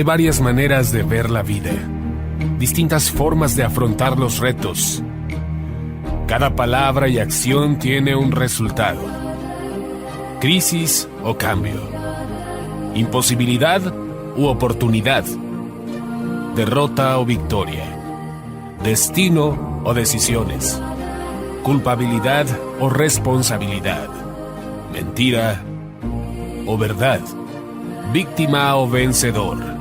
Hay varias maneras de ver la vida, distintas formas de afrontar los retos. Cada palabra y acción tiene un resultado. Crisis o cambio. Imposibilidad u oportunidad. Derrota o victoria. Destino o decisiones. Culpabilidad o responsabilidad. Mentira o verdad. Víctima o vencedor.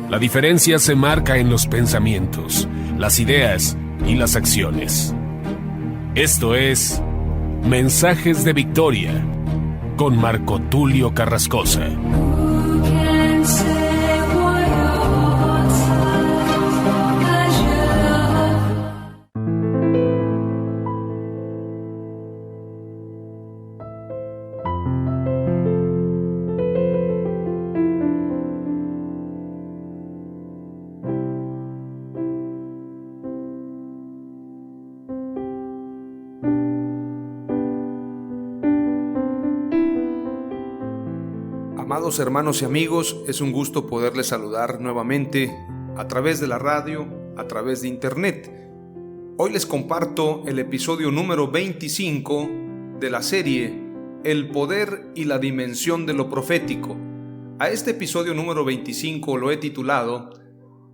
La diferencia se marca en los pensamientos, las ideas y las acciones. Esto es Mensajes de Victoria con Marco Tulio Carrascosa. Amados hermanos y amigos, es un gusto poderles saludar nuevamente a través de la radio, a través de internet. Hoy les comparto el episodio número 25 de la serie El poder y la dimensión de lo profético. A este episodio número 25 lo he titulado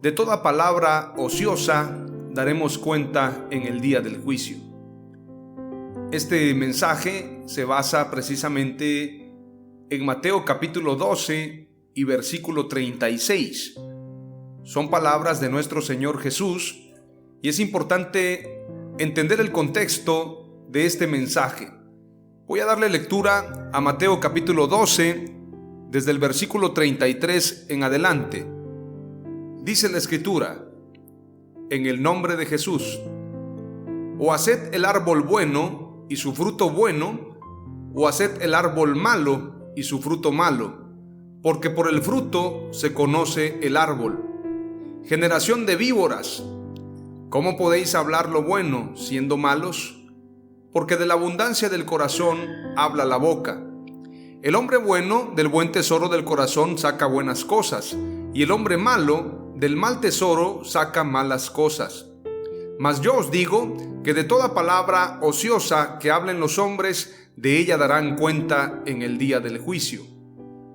De toda palabra ociosa daremos cuenta en el día del juicio. Este mensaje se basa precisamente en Mateo capítulo 12 y versículo 36. Son palabras de nuestro Señor Jesús y es importante entender el contexto de este mensaje. Voy a darle lectura a Mateo capítulo 12 desde el versículo 33 en adelante. Dice la Escritura: en el nombre de Jesús, o haced el árbol bueno y su fruto bueno, o haced el árbol malo y su fruto malo, porque por el fruto se conoce el árbol. Generación de víboras, ¿cómo podéis hablar lo bueno siendo malos? Porque de la abundancia del corazón habla la boca. El hombre bueno del buen tesoro del corazón saca buenas cosas, y el hombre malo del mal tesoro saca malas cosas. Mas yo os digo que de toda palabra ociosa que hablen los hombres, de ella darán cuenta en el día del juicio.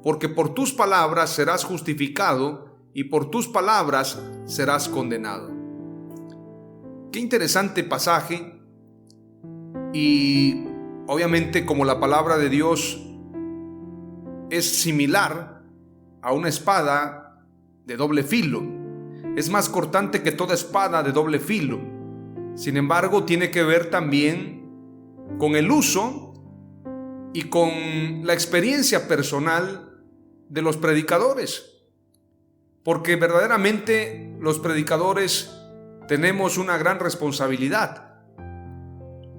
Porque por tus palabras serás justificado y por tus palabras serás condenado. Qué interesante pasaje. Y obviamente, como la palabra de Dios es similar a una espada de doble filo, es más cortante que toda espada de doble filo. Sin embargo, tiene que ver también con el uso y con la experiencia personal de los predicadores. Porque verdaderamente los predicadores tenemos una gran responsabilidad.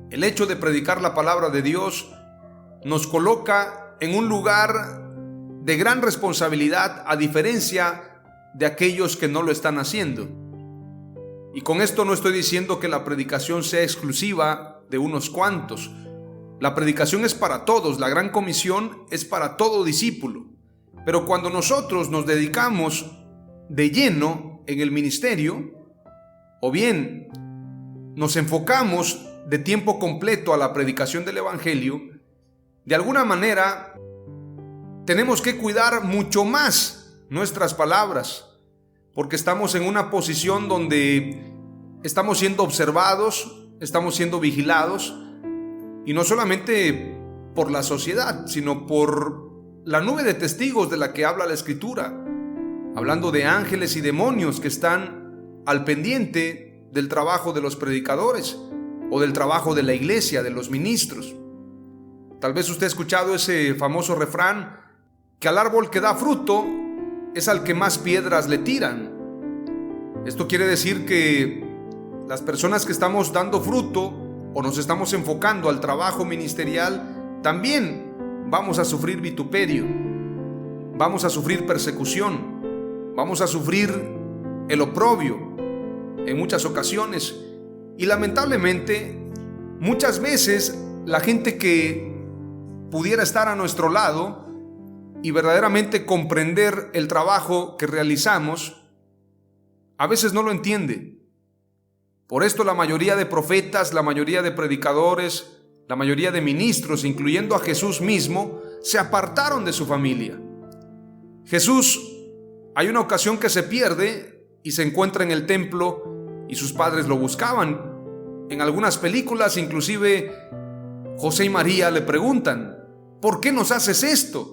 El hecho de predicar la palabra de Dios nos coloca en un lugar de gran responsabilidad, a diferencia de aquellos que no lo están haciendo. Y con esto no estoy diciendo que la predicación sea exclusiva de unos cuantos. La predicación es para todos, la gran comisión es para todo discípulo. Pero cuando nosotros nos dedicamos de lleno en el ministerio, o bien nos enfocamos de tiempo completo a la predicación del Evangelio, de alguna manera tenemos que cuidar mucho más nuestras palabras, porque estamos en una posición donde estamos siendo observados, estamos siendo vigilados, y no solamente por la sociedad, sino por la nube de testigos de la que habla la Escritura, hablando de ángeles y demonios que están al pendiente del trabajo de los predicadores o del trabajo de la iglesia, de los ministros. Tal vez usted ha escuchado ese famoso refrán, que al árbol que da fruto es al que más piedras le tiran. Esto quiere decir que las personas que estamos dando fruto o nos estamos enfocando al trabajo ministerial, también vamos a sufrir vituperio, vamos a sufrir persecución, vamos a sufrir el oprobio en muchas ocasiones. Y lamentablemente, muchas veces la gente que pudiera estar a nuestro lado y verdaderamente comprender el trabajo que realizamos, a veces no lo entiende. Por esto la mayoría de profetas, la mayoría de predicadores, la mayoría de ministros, incluyendo a Jesús mismo, se apartaron de su familia. Jesús, hay una ocasión que se pierde y se encuentra en el templo y sus padres lo buscaban. En algunas películas, inclusive, José y María le preguntan: ¿por qué nos haces esto?,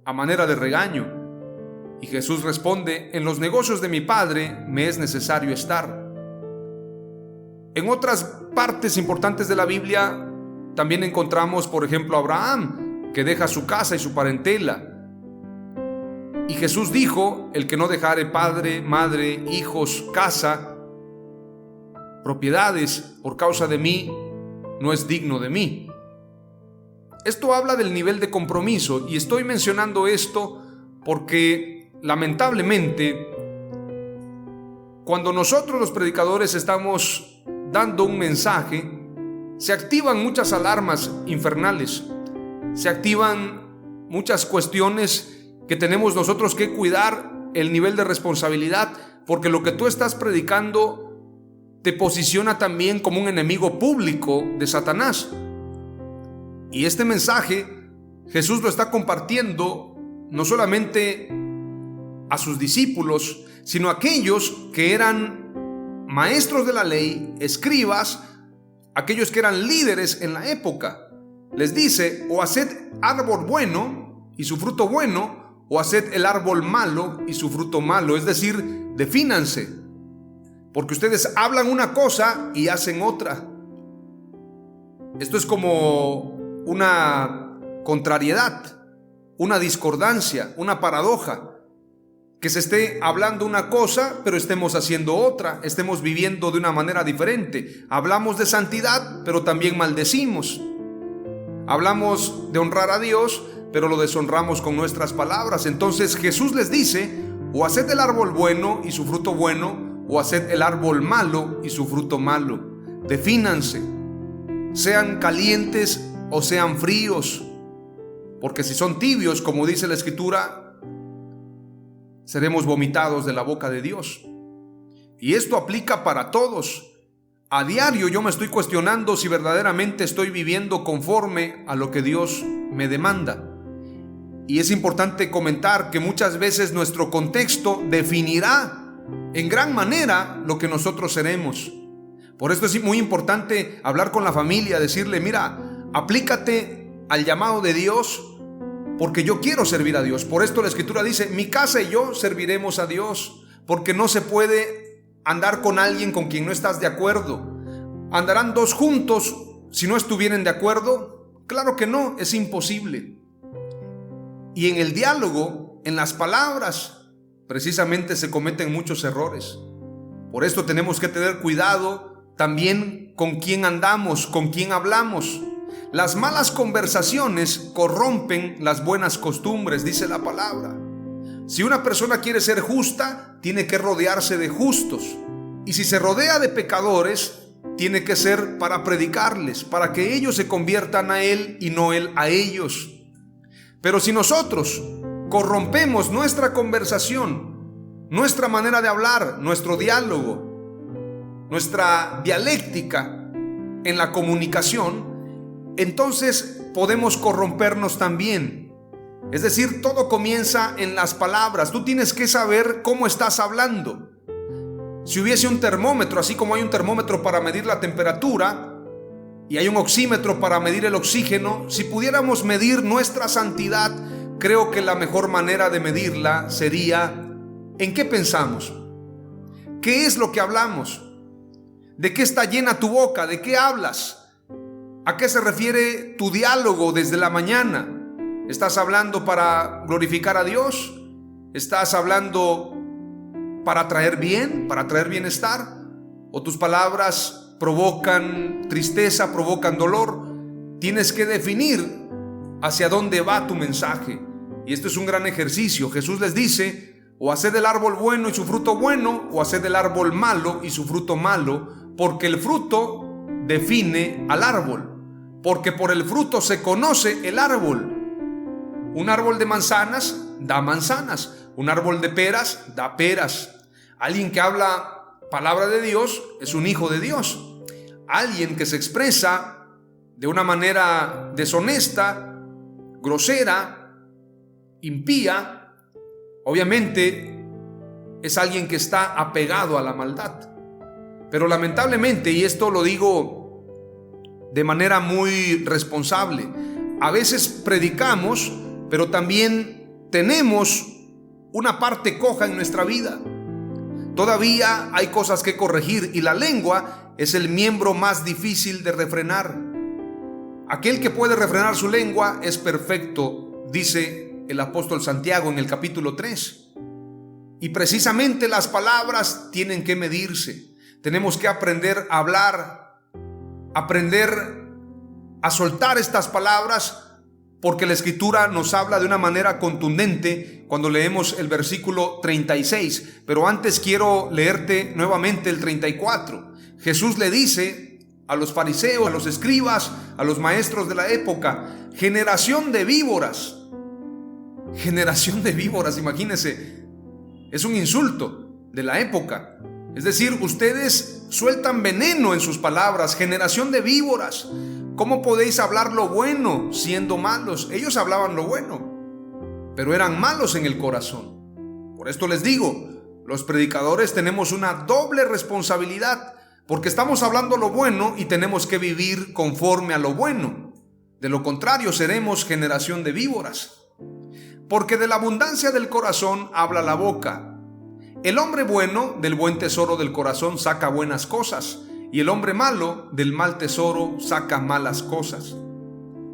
a manera de regaño. Y Jesús responde: en los negocios de mi Padre me es necesario estar. En otras partes importantes de la Biblia también encontramos, por ejemplo, a Abraham, que deja su casa y su parentela. Y Jesús dijo: el que no dejare padre, madre, hijos, casa, propiedades por causa de mí, no es digno de mí. Esto habla del nivel de compromiso, y estoy mencionando esto porque lamentablemente cuando nosotros los predicadores estamos dando un mensaje, se activan muchas alarmas infernales, se activan muchas cuestiones que tenemos nosotros que cuidar el nivel de responsabilidad, porque lo que tú estás predicando te posiciona también como un enemigo público de Satanás. Y este mensaje Jesús lo está compartiendo no solamente a sus discípulos, sino a aquellos que eran maestros de la ley, escribas, aquellos que eran líderes en la época. Les dice: o haced árbol bueno y su fruto bueno, o haced el árbol malo y su fruto malo. Es decir, defínanse, porque ustedes hablan una cosa y hacen otra. Esto es como una contrariedad, una discordancia, una paradoja, que se esté hablando una cosa pero estemos haciendo otra, estemos viviendo de una manera diferente. Hablamos de santidad pero también maldecimos. Hablamos de honrar a Dios pero lo deshonramos con nuestras palabras. Entonces Jesús les dice: o haced el árbol bueno y su fruto bueno, o haced el árbol malo y su fruto malo. Defínanse, sean calientes o sean fríos, porque si son tibios, como dice la Escritura, seremos vomitados de la boca de Dios. Y esto aplica para todos. A diario yo me estoy cuestionando si verdaderamente estoy viviendo conforme a lo que Dios me demanda. Y es importante comentar que muchas veces nuestro contexto definirá en gran manera lo que nosotros seremos. Por esto es muy importante hablar con la familia, decirle: mira, aplícate al llamado de Dios, porque yo quiero servir a Dios. Por esto la Escritura dice: mi casa y yo serviremos a Dios, porque no se puede andar con alguien con quien no estás de acuerdo. ¿Andarán dos juntos si no estuvieran de acuerdo? Claro que no, es imposible. Y en el diálogo, en las palabras, precisamente se cometen muchos errores. Por esto tenemos que tener cuidado también con quién andamos, con quién hablamos. Las malas conversaciones corrompen las buenas costumbres, dice la palabra. Si una persona quiere ser justa, tiene que rodearse de justos. Y si se rodea de pecadores, tiene que ser para predicarles, para que ellos se conviertan a Él y no Él a ellos. Pero si nosotros corrompemos nuestra conversación, nuestra manera de hablar, nuestro diálogo, nuestra dialéctica en la comunicación, entonces podemos corrompernos también. Es decir, todo comienza en las palabras. Tú tienes que saber cómo estás hablando. Si hubiese un termómetro, así como hay un termómetro para medir la temperatura y hay un oxímetro para medir el oxígeno, si pudiéramos medir nuestra santidad, creo que la mejor manera de medirla sería: ¿en qué pensamos? ¿Qué es lo que hablamos? ¿De qué está llena tu boca? ¿De qué hablas? ¿A qué se refiere tu diálogo desde la mañana? ¿Estás hablando para glorificar a Dios? ¿Estás hablando para traer bien, para traer bienestar? ¿O tus palabras provocan tristeza, provocan dolor? Tienes que definir hacia dónde va tu mensaje. Y esto es un gran ejercicio. Jesús les dice: o haced el árbol bueno y su fruto bueno, o haced el árbol malo y su fruto malo, porque el fruto define al árbol, porque por el fruto se conoce el árbol. Un árbol de manzanas da manzanas. Un árbol de peras da peras. Alguien que habla palabra de Dios es un hijo de Dios. Alguien que se expresa de una manera deshonesta, grosera, impía, obviamente es alguien que está apegado a la maldad. Pero lamentablemente, y esto lo digo de manera muy responsable, a veces predicamos, pero también tenemos una parte coja en nuestra vida. Todavía hay cosas que corregir y la lengua es el miembro más difícil de refrenar. Aquel que puede refrenar su lengua es perfecto, dice el apóstol Santiago en el capítulo 3. Y precisamente las palabras tienen que medirse. Tenemos que aprender a hablar, aprender a soltar estas palabras, porque la Escritura nos habla de una manera contundente cuando leemos el versículo 36. Pero antes quiero leerte nuevamente el 34. Jesús le dice a los fariseos, a los escribas, a los maestros de la época: generación de víboras. Generación de víboras, imagínense, es un insulto de la época. Es decir, ustedes sueltan veneno en sus palabras. Generación de víboras, ¿cómo podéis hablar lo bueno siendo malos? Ellos hablaban lo bueno, pero eran malos en el corazón. Por esto les digo, los predicadores tenemos una doble responsabilidad, porque estamos hablando lo bueno y tenemos que vivir conforme a lo bueno. De lo contrario, seremos generación de víboras. Porque de la abundancia del corazón habla la boca. El hombre bueno del buen tesoro del corazón saca buenas cosas, y el hombre malo del mal tesoro saca malas cosas.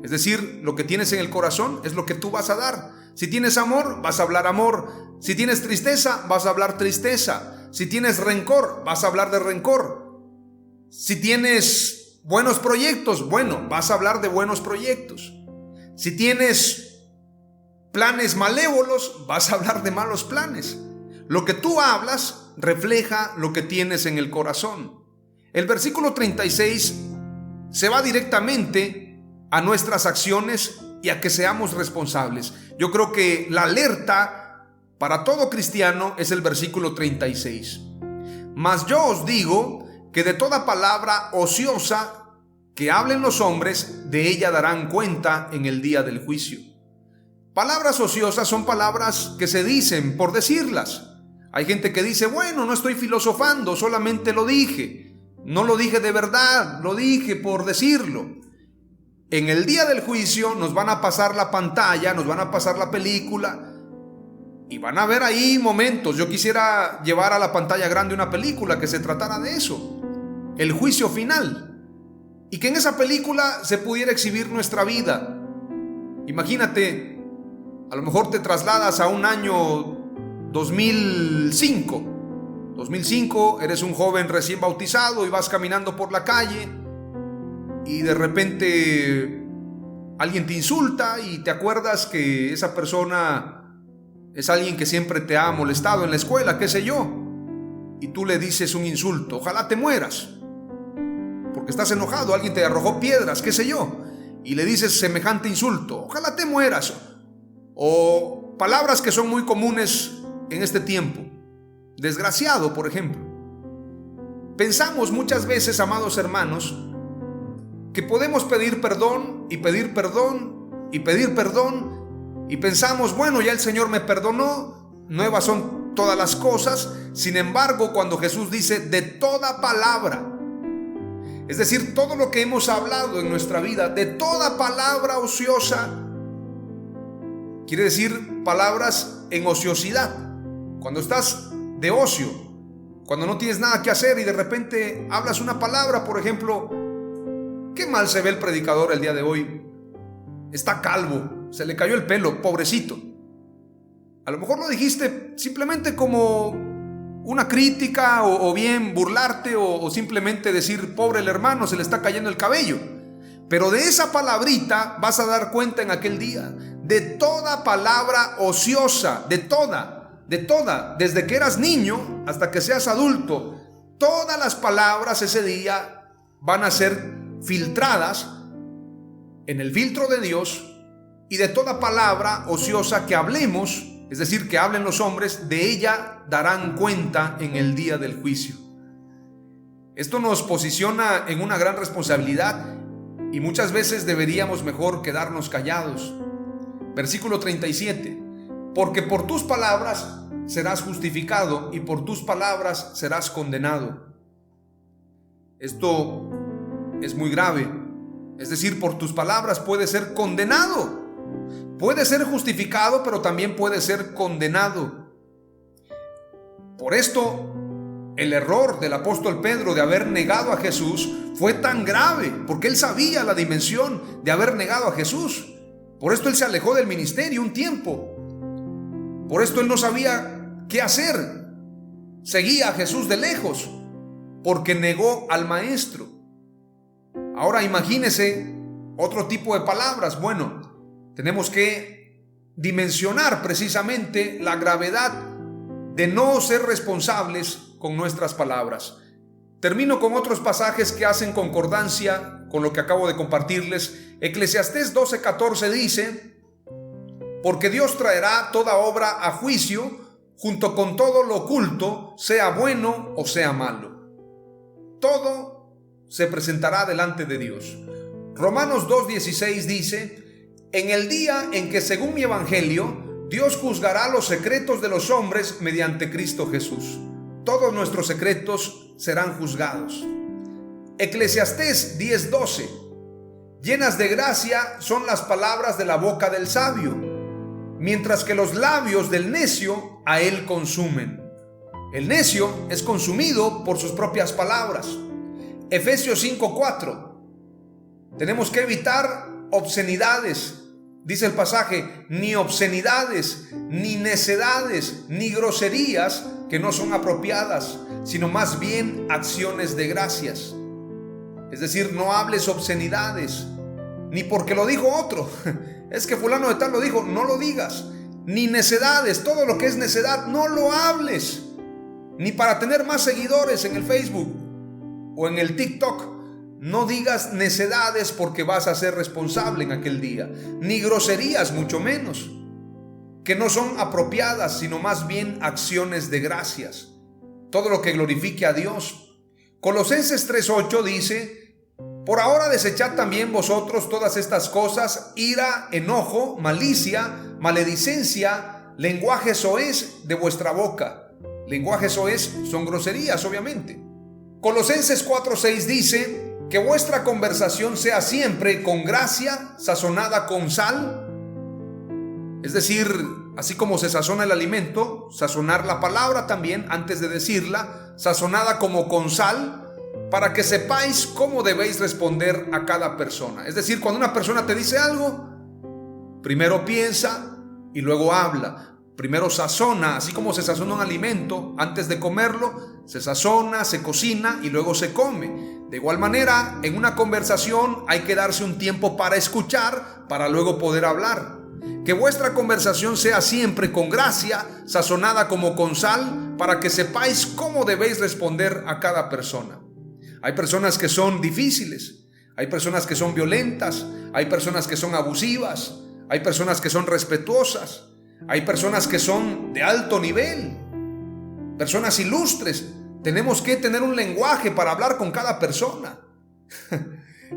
Es decir, lo que tienes en el corazón es lo que tú vas a dar. Si tienes amor, vas a hablar amor. Si tienes tristeza, vas a hablar tristeza. Si tienes rencor, vas a hablar de rencor. Si tienes buenos proyectos, bueno, vas a hablar de buenos proyectos. Si tienes planes malévolos, vas a hablar de malos planes. Lo que tú hablas refleja lo que tienes en el corazón. El versículo 36 se va directamente a nuestras acciones y a que seamos responsables. Yo creo que la alerta para todo cristiano es el versículo 36. Mas yo os digo que de toda palabra ociosa que hablen los hombres, de ella darán cuenta en el día del juicio. Palabras ociosas son palabras que se dicen por decirlas. Hay gente que dice: bueno, no estoy filosofando, solamente lo dije. No lo dije de verdad, lo dije por decirlo. En el día del juicio nos van a pasar la pantalla, nos van a pasar la película y van a ver ahí momentos. Yo quisiera llevar a la pantalla grande una película que se tratara de eso, el juicio final, y que en esa película se pudiera exhibir nuestra vida. Imagínate, a lo mejor te trasladas a un año 2005, eres un joven recién bautizado y vas caminando por la calle y de repente alguien te insulta y te acuerdas que esa persona es alguien que siempre te ha molestado en la escuela, qué sé yo, y tú le dices un insulto: ojalá te mueras, porque estás enojado, alguien te arrojó piedras, qué sé yo, y le dices semejante insulto: ojalá te mueras. O palabras que son muy comunes en este tiempo: desgraciado, por ejemplo. Pensamos muchas veces, amados hermanos, que podemos pedir perdón y pedir perdón y pedir perdón, y pensamos: bueno, ya el Señor me perdonó, nuevas son todas las cosas. Sin embargo, cuando Jesús dice de toda palabra, es decir, todo lo que hemos hablado en nuestra vida, de toda palabra ociosa, quiere decir palabras en ociosidad. Cuando estás de ocio, cuando no tienes nada que hacer y de repente hablas una palabra, por ejemplo: qué mal se ve el predicador el día de hoy, está calvo, se le cayó el pelo, pobrecito. A lo mejor lo dijiste simplemente como una crítica, o bien burlarte, o simplemente decir: pobre el hermano, se le está cayendo el cabello. Pero de esa palabrita vas a dar cuenta en aquel día. De toda palabra ociosa, de toda, desde que eras niño hasta que seas adulto, todas las palabras ese día van a ser filtradas en el filtro de Dios y de toda palabra ociosa que hablemos, es decir, que hablen los hombres, de ella darán cuenta en el día del juicio. Esto nos posiciona en una gran responsabilidad y muchas veces deberíamos mejor quedarnos callados. Versículo 37. Porque por tus palabras serás justificado y por tus palabras serás condenado. Esto es muy grave. Es decir, por tus palabras puedes ser condenado. Puede ser justificado, pero también puede ser condenado. Por esto, el error del apóstol Pedro de haber negado a Jesús fue tan grave, porque él sabía la dimensión de haber negado a Jesús. Por esto él se alejó del ministerio un tiempo. Por esto él no sabía qué hacer. Seguía a Jesús de lejos, porque negó al maestro. Ahora imagínese otro tipo de palabras. Bueno, tenemos que dimensionar precisamente la gravedad de no ser responsables con nuestras palabras. Termino con otros pasajes que hacen concordancia con lo que acabo de compartirles. Eclesiastés 12:14 dice: porque Dios traerá toda obra a juicio, junto con todo lo oculto, sea bueno o sea malo. Todo se presentará delante de Dios. Romanos 2:16 dice: en el día en que, según mi evangelio, Dios juzgará los secretos de los hombres mediante Cristo Jesús. Todos nuestros secretos serán juzgados. Eclesiastés 10:12: llenas de gracia son las palabras de la boca del sabio, mientras que los labios del necio a él consumen. El necio es consumido por sus propias palabras. Efesios 5:4: tenemos que evitar obscenidades. Dice el pasaje: ni obscenidades, ni necedades, ni groserías que no son apropiadas, sino más bien acciones de gracias. Es decir, no hables obscenidades, ni porque lo dijo otro. Es que fulano de tal lo dijo, no lo digas. Ni necedades, todo lo que es necedad, no lo hables. Ni para tener más seguidores en el Facebook o en el TikTok. No digas necedades porque vas a ser responsable en aquel día. Ni groserías, mucho menos, que no son apropiadas, sino más bien acciones de gracias. Todo lo que glorifique a Dios. Colosenses 3:8 dice: por ahora desechad también vosotros todas estas cosas: ira, enojo, malicia, maledicencia, lenguaje soez de vuestra boca. Lenguaje soez son groserías, obviamente. Colosenses 4:6 dice: que vuestra conversación sea siempre con gracia, sazonada con sal. Es decir, así como se sazona el alimento, sazonar la palabra también antes de decirla, sazonada como con sal, para que sepáis cómo debéis responder a cada persona. Es decir, cuando una persona te dice algo, primero piensa y luego habla. Primero sazona, así como se sazona un alimento antes de comerlo, se sazona, se cocina y luego se come. De igual manera, en una conversación hay que darse un tiempo para escuchar, para luego poder hablar. Que vuestra conversación sea siempre con gracia, sazonada como con sal, para que sepáis cómo debéis responder a cada persona. Hay personas que son difíciles, hay personas que son violentas, hay personas que son abusivas, hay personas que son respetuosas, hay personas que son de alto nivel, personas ilustres. Tenemos que tener un lenguaje para hablar con cada persona.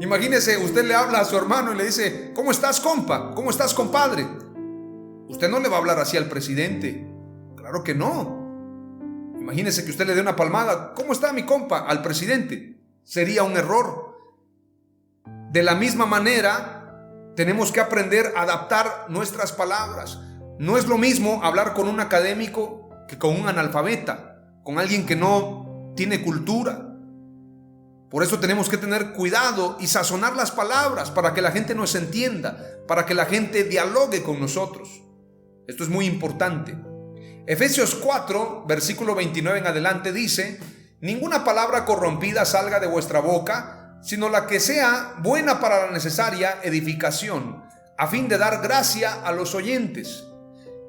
Imagínese, usted le habla a su hermano y le dice: ¿cómo estás, compa? ¿Cómo estás, compadre? Usted no le va a hablar así al presidente. Claro que no. Imagínese que usted le dé una palmada: ¿cómo está mi compa?, al presidente. Sería un error. De la misma manera, tenemos que aprender a adaptar nuestras palabras. No es lo mismo hablar con un académico que con un analfabeta, con alguien que no tiene cultura. Por eso tenemos que tener cuidado y sazonar las palabras para que la gente nos entienda, para que la gente dialogue con nosotros. Esto es muy importante. Efesios 4, versículo 29 en adelante dice: ninguna palabra corrompida salga de vuestra boca, sino la que sea buena para la necesaria edificación, a fin de dar gracia a los oyentes.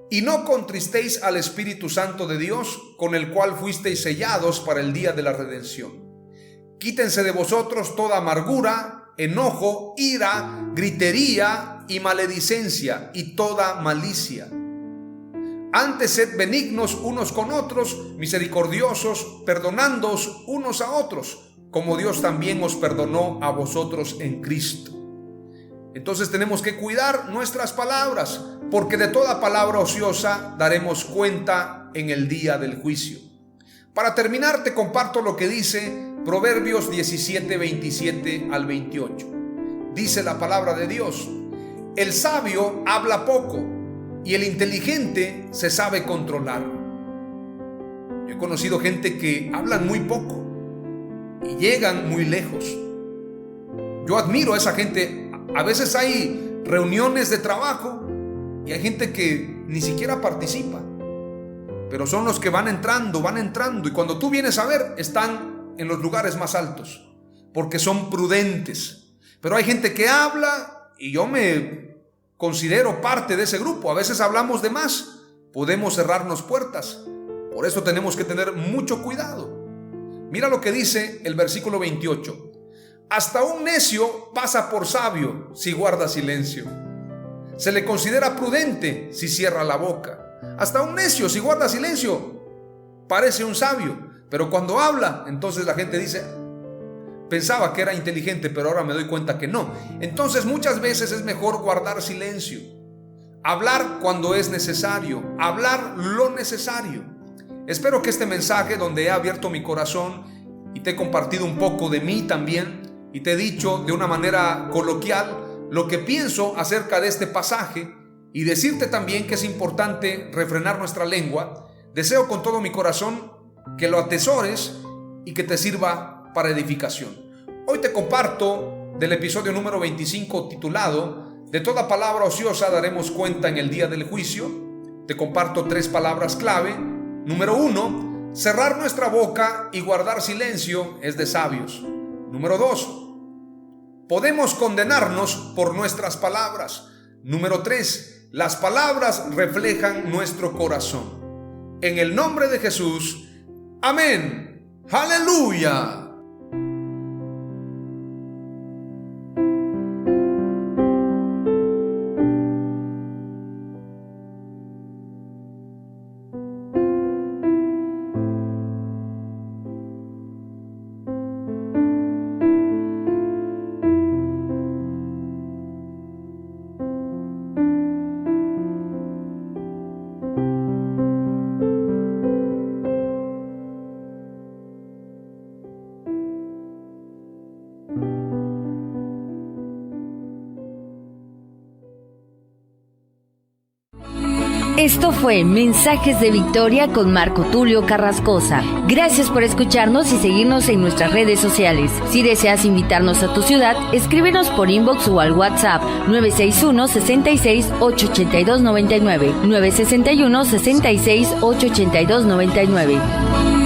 Y no contristéis al Espíritu Santo de Dios, con el cual fuisteis sellados para el día de la redención. Quítense de vosotros toda amargura, enojo, ira, gritería, y maledicencia y toda malicia. Antes sed benignos unos con otros, misericordiosos, perdonándoos unos a otros, como Dios también os perdonó a vosotros en Cristo. Entonces tenemos que cuidar nuestras palabras, porque de toda palabra ociosa daremos cuenta en el día del juicio. Para terminar, te comparto lo que dice Proverbios 17, 27 al 28. Dice la palabra de Dios: el sabio habla poco y el inteligente se sabe controlar. Yo he conocido gente que hablan muy poco y llegan muy lejos. Yo admiro a esa gente. A veces hay reuniones de trabajo y hay gente que ni siquiera participa, pero son los que van entrando, y cuando tú vienes a ver, están en los lugares más altos, porque son prudentes. Pero hay gente que habla, y yo me considero parte de ese grupo. A veces hablamos de más, podemos cerrarnos puertas. Por eso tenemos que tener mucho cuidado. Mira lo que dice el versículo 28. Hasta un necio pasa por sabio si guarda silencio. Se le considera prudente si cierra la boca. Hasta un necio, si guarda silencio, parece un sabio, pero cuando habla, entonces la gente dice: pensaba que era inteligente, pero ahora me doy cuenta que no. Entonces muchas veces es mejor guardar silencio, hablar cuando es necesario, hablar lo necesario. Espero que este mensaje, donde he abierto mi corazón y te he compartido un poco de mí también, y te he dicho de una manera coloquial lo que pienso acerca de este pasaje, y decirte también que es importante refrenar nuestra lengua, deseo con todo mi corazón que lo atesores y que te sirva para edificación. Hoy te comparto del episodio número 25 titulado De toda palabra ociosa daremos cuenta en el día del juicio. Te comparto 3 palabras clave. Número 1, cerrar nuestra boca y guardar silencio es de sabios. Número 2, podemos condenarnos por nuestras palabras. Número 3, las palabras reflejan nuestro corazón. En el nombre de Jesús, amén. Aleluya. Esto fue Mensajes de Victoria con Marco Tulio Carrascosa. Gracias por escucharnos y seguirnos en nuestras redes sociales. Si deseas invitarnos a tu ciudad, escríbenos por inbox o al WhatsApp 961-66-882-99, 961-66-882-99.